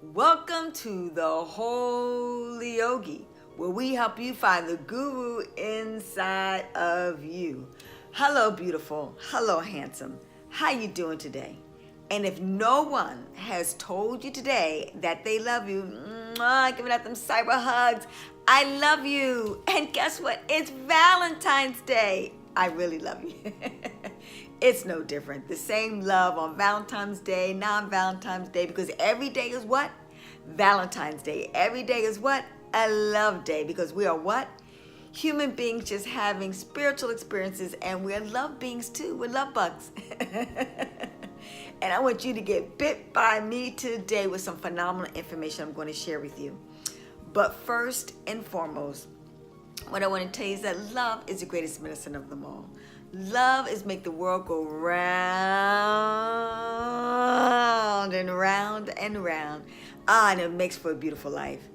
Welcome to the Holy Yogi, where we help you find the guru inside of you. Hello, beautiful. Hello, handsome. How you doing today? And if no one has told you today that they love you, giving out them cyber hugs, I love you. And guess what? It's Valentine's Day. I really love you. It's no different. The same love on Valentine's Day, non-Valentine's Day, because every day is what? Valentine's Day. Every day is what? A love day, because we are what? Human beings just having spiritual experiences, and we're love beings too. We're love bugs. And I want you to get bit by me today with some phenomenal information I'm going to share with you. But first and foremost, what I want to tell you is that love is the greatest medicine of them all. Love is make the world go round and round and round. And it makes for a beautiful life.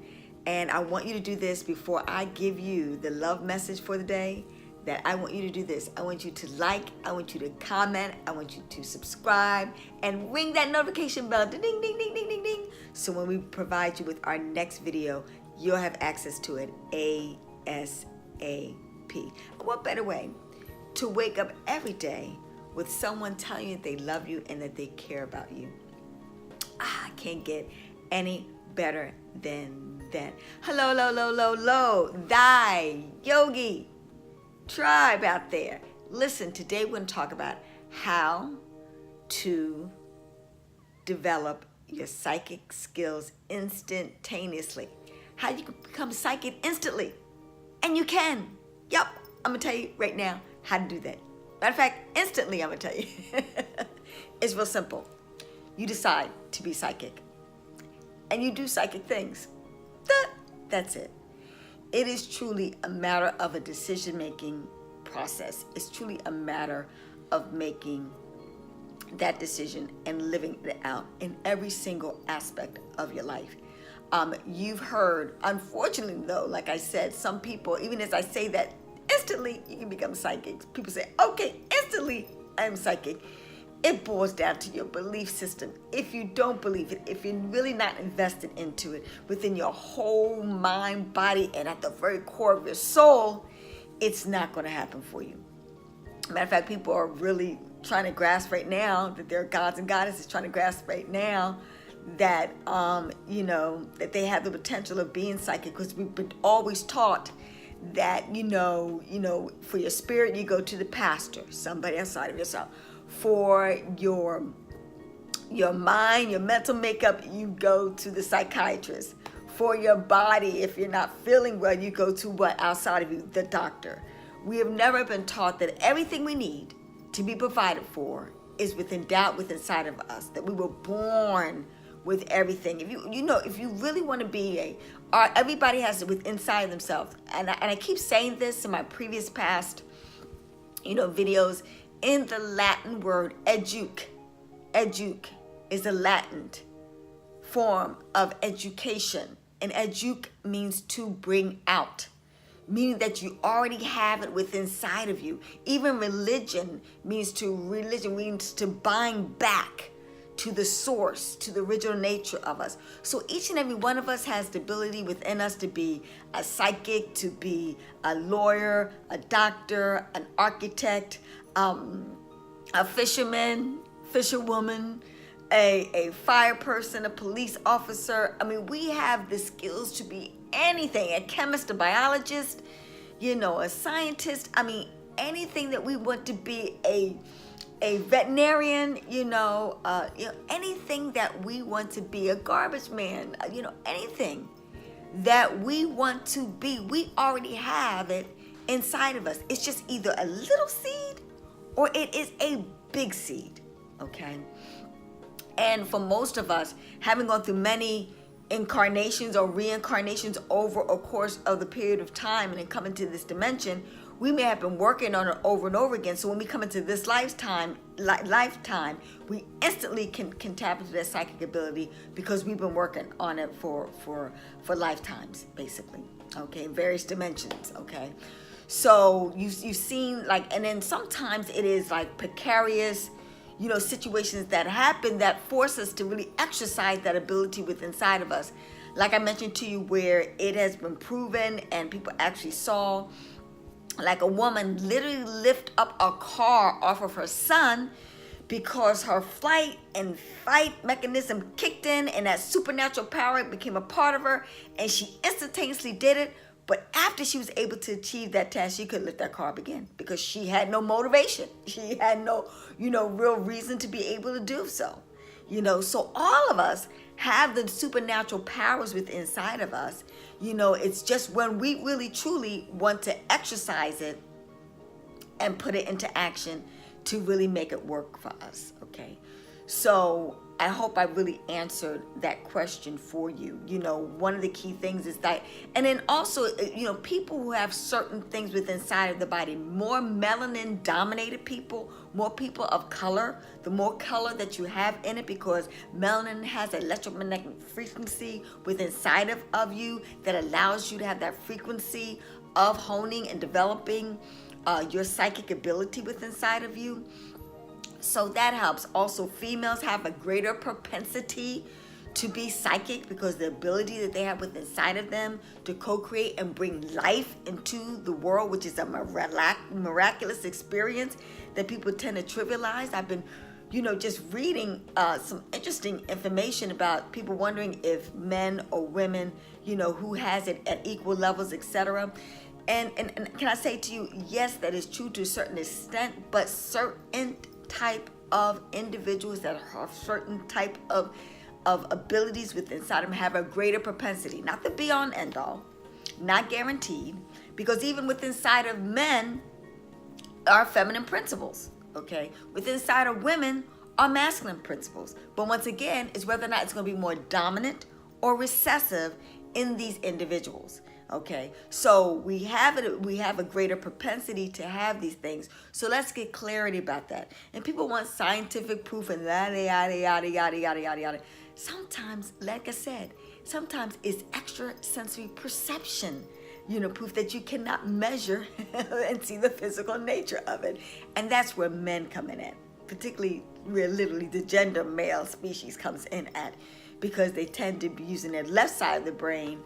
And I want you to do this before I give you the love message for the day. That I want you to do this. I want you to like, I want you to comment, I want you to subscribe, and ring that notification bell, ding, ding, ding, ding, ding, ding. So when we provide you with our next video, you'll have access to it ASAP. And what better way to wake up every day with someone telling you that they love you and that they care about you? I can't get any better than that. Hello, thy Yogi tribe out there. Listen, today we're going to talk about how to develop your psychic skills instantaneously. How you can become psychic instantly. And you can. Yep, I'm going to tell you right now how to do that. Matter of fact, instantly I'm going to tell you. It's real simple. You decide to be psychic. And you do psychic things. That's it. It is truly a matter of a decision-making process. It's truly a matter of making that decision and living it out in every single aspect of your life. You've heard, unfortunately though, like I said, some people, even as I say that, instantly you can become psychic. People say, okay, instantly I'm psychic. It boils down to your belief system. If you don't believe it, if you're really not invested into it within your whole mind, body, and at the very core of your soul, it's not going to happen for you. Matter of fact, people are really trying to grasp right now that they're gods and goddesses, trying to grasp right now that, that they have the potential of being psychic, because we've been always taught that, for your spirit, you go to the pastor, somebody outside of yourself. For your mind, your mental makeup, you go to the psychiatrist. For your body, if you're not feeling well, you go to what outside of you? The doctor. We have never been taught that everything we need to be provided for is within doubt, within inside of us. That we were born with everything. If you really want to be everybody has it within inside themselves. And I keep saying this in my previous past, videos. In the Latin word educ is the Latin form of education. And educ means to bring out, meaning that you already have it within inside of you. Even religion means to bind back to the source, to the original nature of us. So each and every one of us has the ability within us to be a psychic, to be a lawyer, a doctor, an architect, a fisherman, fisherwoman, a fire person, a police officer. I mean, we have the skills to be anything, a chemist, a biologist, a scientist. I mean, anything that we want to be, a veterinarian, anything that we want to be, a garbage man, anything that we want to be, we already have it inside of us. It's just either a little seed or it is a big seed, okay? And for most of us, having gone through many incarnations or reincarnations over a course of the period of time and then come into this dimension, we may have been working on it over and over again. So when we come into this lifetime, we instantly can tap into that psychic ability because we've been working on it for lifetimes, basically, okay? Various dimensions, okay? So you've seen and then sometimes it is like precarious, situations that happen that force us to really exercise that ability within inside of us. Like I mentioned to you, where it has been proven and people actually saw, like a woman literally lift up a car off of her son because her flight and fight mechanism kicked in and that supernatural power became a part of her, and she instantaneously did it. But after she was able to achieve that task, she couldn't lift that car up again because she had no motivation. She had no, real reason to be able to do so. So all of us have the supernatural powers within inside of us. It's just when we really truly want to exercise it and put it into action to really make it work for us. Okay. So I hope I really answered that question for you. One of the key things is that, and then also, people who have certain things within inside of the body, more melanin dominated people, more people of color, the more color that you have in it, because melanin has an electromagnetic frequency within inside of you that allows you to have that frequency of honing and developing your psychic ability within inside of you. So that helps. Also, females have a greater propensity to be psychic because the ability that they have within inside of them to co-create and bring life into the world, which is a miraculous experience that people tend to trivialize. I've been, just reading some interesting information about people wondering if men or women, who has it at equal levels, etc. And can I say to you, yes, that is true to a certain extent, but certain type of individuals that have certain type of abilities within inside them have a greater propensity, not the be on end all, not guaranteed, because even within inside of men are feminine principles, okay? Within inside of women are masculine principles. But once again, it's whether or not it's going to be more dominant or recessive in these individuals. Okay, so we have a greater propensity to have these things. So let's get clarity about that. And people want scientific proof and yada yada yada yada yada yada yada. Sometimes, like I said, sometimes it's extrasensory perception, proof that you cannot measure and see the physical nature of it. And that's where men come in at, particularly where literally the gender male species comes in at, because they tend to be using their left side of the brain,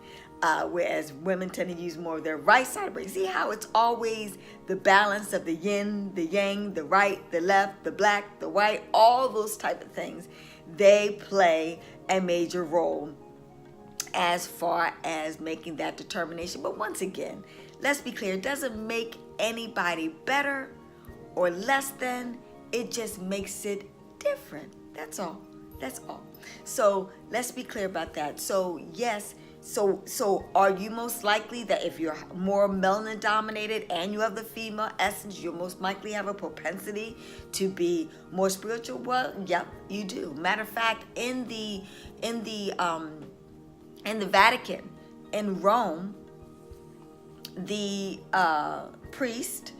whereas women tend to use more of their right side of the brain. See how it's always the balance of the yin, the yang, the right, the left, the black, the white, all those type of things. They play a major role as far as making that determination. But once again, let's be clear, it doesn't make anybody better or less than, it just makes it different. That's all. That's all. So let's be clear about that. So yes, so are you most likely that if you're more melanin dominated and you have the female essence, you'll most likely have a propensity to be more spiritual? Well, yep, you do. Matter of fact, in the Vatican, in Rome, the priest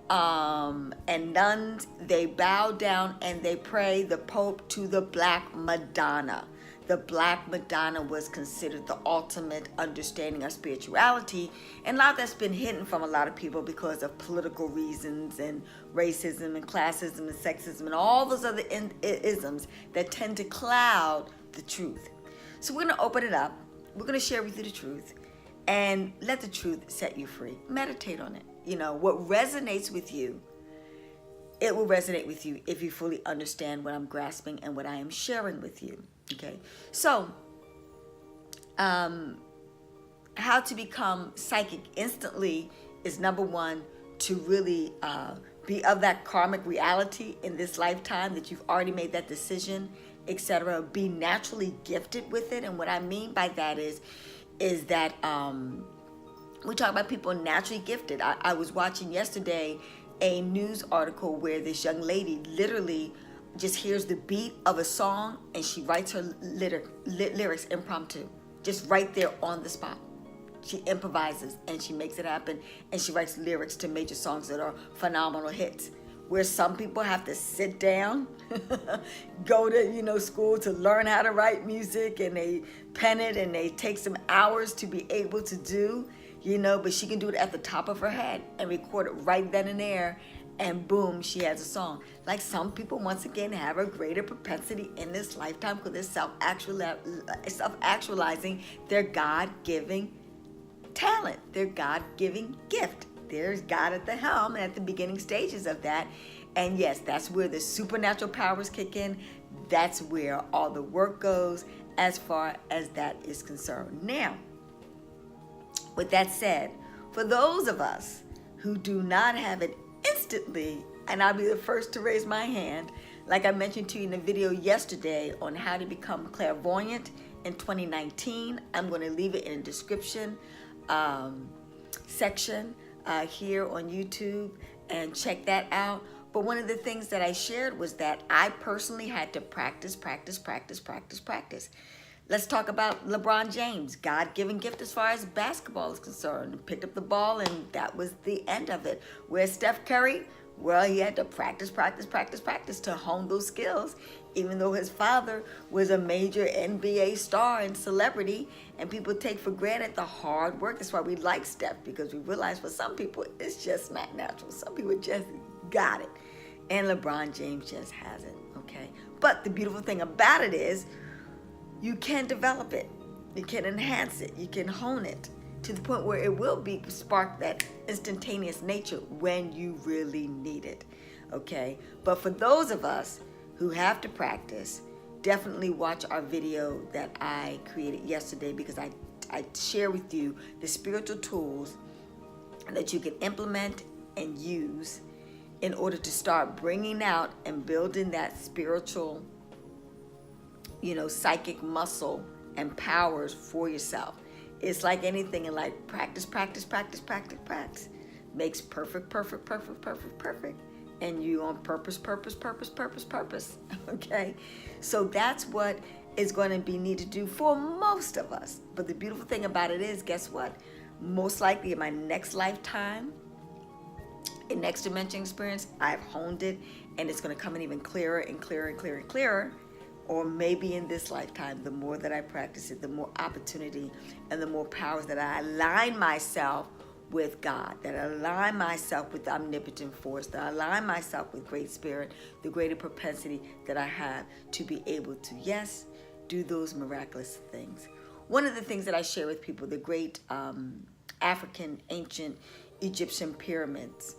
and nuns, they bow down and they pray the Pope to the Black Madonna. The Black Madonna was considered the ultimate understanding of spirituality, and a lot of that's been hidden from a lot of people because of political reasons and racism and classism and sexism and all those other isms that tend to cloud the truth. So we're going to open it up. We're going to share with you the truth and let the truth set you free. Meditate on it. What resonates with you, it will resonate with you if you fully understand what I'm grasping and what I am sharing with you. Okay, so how to become psychic instantly is number one, to really be of that karmic reality in this lifetime, that you've already made that decision, etc. Be naturally gifted with it. And what I mean by that is that we talk about people naturally gifted. I was watching yesterday a news article where this young lady literally just hears the beat of a song and she writes her lyrics impromptu, just right there on the spot. She improvises and she makes it happen, and she writes lyrics to major songs that are phenomenal hits. Where some people have to sit down, go to school to learn how to write music, and they pen it and they take some hours to be able to do, but she can do it at the top of her head and record it right then and there and boom, she has a song. Like some people, once again, have a greater propensity in this lifetime because they're self-actualizing their God-giving talent, their God-giving gift. There's God at the helm and at the beginning stages of that. And yes, that's where the supernatural powers kick in. That's where all the work goes as far as that is concerned. Now, with that said, for those of us who do not have it instantly, and I'll be the first to raise my hand, like I mentioned to you in the video yesterday on how to become clairvoyant in 2019, I'm going to leave it in the description section here on YouTube and check that out. But one of the things that I shared was that I personally had to practice. Let's talk about LeBron James, God-given gift as far as basketball is concerned. Picked up the ball and that was the end of it. Where Steph Curry, well, he had to practice to hone those skills, even though his father was a major NBA star and celebrity, and people take for granted the hard work. That's why we like Steph, because we realize for some people, it's just not natural. Some people just got it. And LeBron James just hasn't, okay? But the beautiful thing about it is you can develop it. You can enhance it. You can hone it to the point where it will spark that instantaneous nature when you really need it, okay? But for those of us who have to practice, definitely watch our video that I created yesterday, because I share with you the spiritual tools that you can implement and use in order to start bringing out and building that spiritual, psychic muscle and powers for yourself. It's like anything in life. Practice makes perfect. And you on purpose. Okay? So that's what is going to be needed to do for most of us. But the beautiful thing about it is, guess what? Most likely in my next lifetime, in next dimension experience, I've honed it, and it's going to come in even clearer and clearer. Or maybe in this lifetime, the more that I practice it, the more opportunity and the more powers that I align myself with God, that I align myself with the omnipotent force, that I align myself with Great Spirit, the greater propensity that I have to be able to, yes, do those miraculous things. One of the things that I share with people, the great African ancient Egyptian pyramids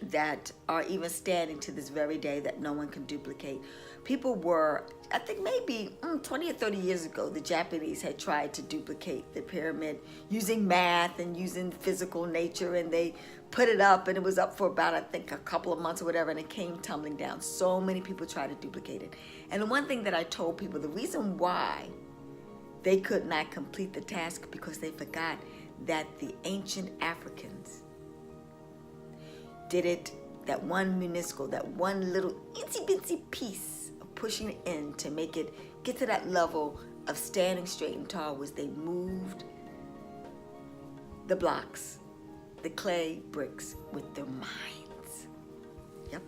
that are even standing to this very day that no one can duplicate. People were, I think maybe 20 or 30 years ago, the Japanese had tried to duplicate the pyramid using math and using physical nature, and they put it up, and it was up for about, I think, a couple of months or whatever, and it came tumbling down. So many people tried to duplicate it. And the one thing that I told people, the reason why they could not complete the task, because they forgot that the ancient Africans did it, that one minuscule, that one little itsy bitsy piece of pushing it in to make it get to that level of standing straight and tall, was they moved the blocks, the clay bricks, with their minds. Yep.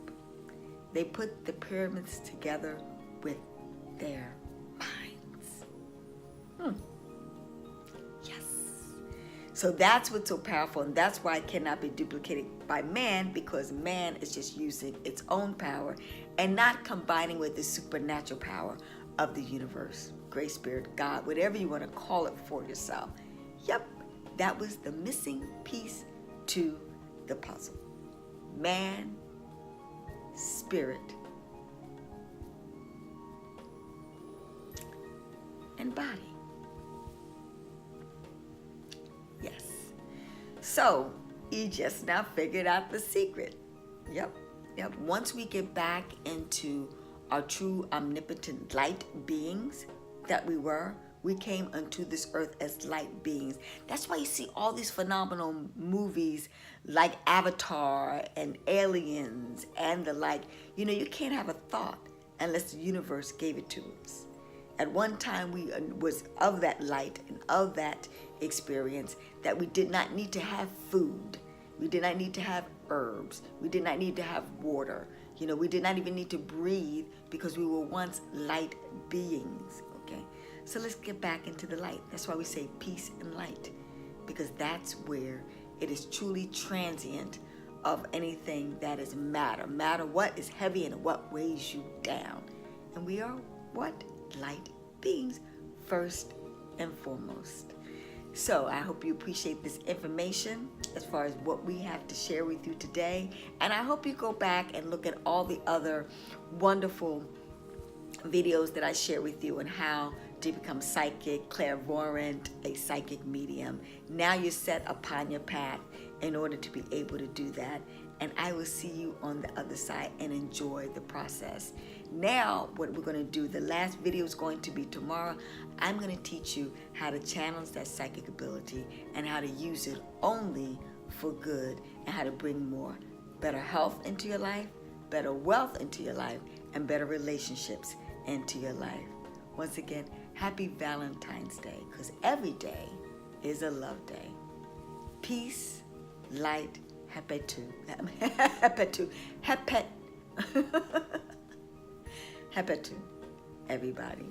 They put the pyramids together with their minds. Yes. So that's what's so powerful, and that's why it cannot be duplicated by man, because man is just using its own power and not combining with the supernatural power of the universe, Great Spirit, God, whatever you want to call it for yourself. Yep, that was the missing piece to the puzzle. Man, spirit, and body. Yes. So you just now figured out the secret. Yep. Once we get back into our true omnipotent light beings that we came unto this earth as light beings. That's why you see all these phenomenal movies like Avatar and Aliens and the like. You can't have a thought unless the universe gave it to us. At one time, we was of that light and of that experience, that we did not need to have food. We did not need to have herbs. We did not need to have water. We did not even need to breathe, because we were once light beings, okay? So let's get back into the light. That's why we say peace and light, because that's where it is truly transient of anything that is matter. Matter what is heavy and what weighs you down. And we are what? Light beings, first and foremost. So I hope you appreciate this information as far as what we have to share with you today. And I hope you go back and look at all the other wonderful videos that I share with you on how to become psychic, clairvoyant, a psychic medium. Now you're set upon your path in order to be able to do that. And I will see you on the other side and enjoy the process. Now, what we're going to do, the last video is going to be tomorrow. I'm going to teach you how to channel that psychic ability and how to use it only for good, and how to bring more better health into your life, better wealth into your life, and better relationships into your life. Once again, happy Valentine's Day, because every day is a love day. Peace, light, hepetu, hepetu, everybody.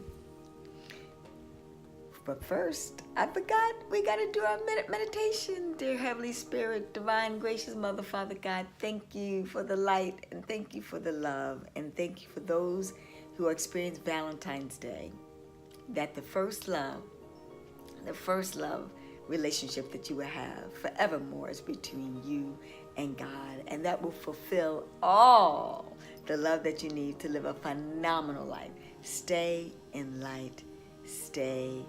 But first, I forgot, we got to do our meditation. Dear Heavenly Spirit, Divine, Gracious Mother, Father God, thank you for the light, and thank you for the love, and thank you for those who experience Valentine's Day, that the first love relationship that you will have forevermore is between you and God, and that will fulfill all the love that you need to live a phenomenal life. Stay in light, stay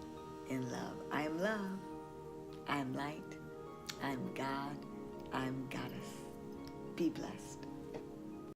in love. I am love, I am light, I am God, I am Goddess. Be blessed.